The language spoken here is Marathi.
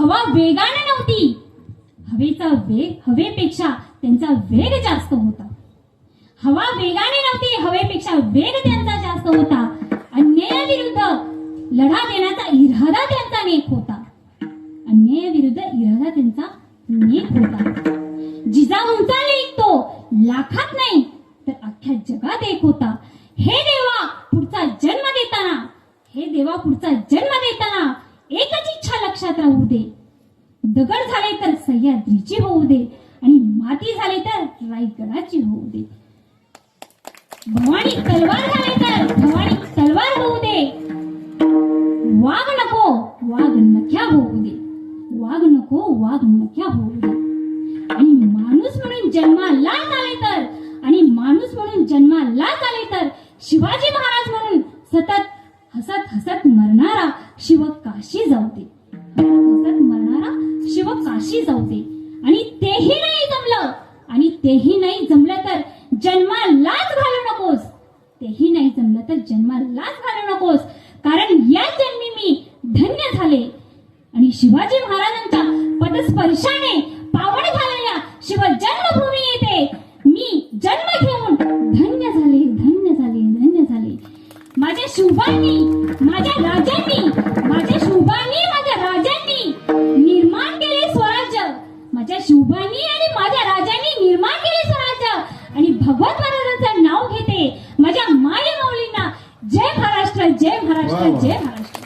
हवा वेगाने नव्हती, हवेचा वेग हवेपेक्षा त्यांचा वेग जास्त होता. हवा वेगाने नव्हती, हवेपेक्षा वेग त्यांचा जास्त होता. अन्यायाविरुद्ध लढा देण्याचा इरादा त्यांचा नेक होता. अन्यायाविरुद्ध इरादा त्यांचा नेक होता. जिजाऊंचा लेख तो लाखात नाही तर अख्ख्या जगात एक होता. हे देवा पुढचा जन्म देताना एकच इच्छा लक्षात राहू दे. दगड झाले तर सह्याद्रीची होऊ दे आणि माती झाले तर रायगडाची होऊ दे. भवानी तलवार झाले तर भवानी तलवार होऊ दे. वाघ नको वाघ नख्या होऊ दे. वाघ नको वाघ नख्या होऊ दे. आणि माणूस म्हणून जन्माला आले तर शिवाजी महाराज म्हणून सतत हसत मरणारा शिव काशी जाऊ दे. हसत मरणारा शिव काशी जाऊ दे. आणि तेही नाही जमलं तर जन्मालाच घालू नकोस. कारण या जन्मी मी धन्य झाले आणि शिवाजी महाराजांच्या पदस्पर्शाने पावन झालेल्या शिव जन्मभूमी येथे मी जन्म घेऊन धन्य झाले. माझ्या शिवबांनी माझ्या राजांनी निर्माण केले स्वराज्य. माझ्या शिवबांनी आणि माझ्या राजांनी निर्माण केले स्वराज्य. आणि भगवत महाराजांचं नाव घेते माझ्या माय माऊलींना. जय महाराष्ट्र, जय महाराष्ट्र, जय महाराष्ट्र.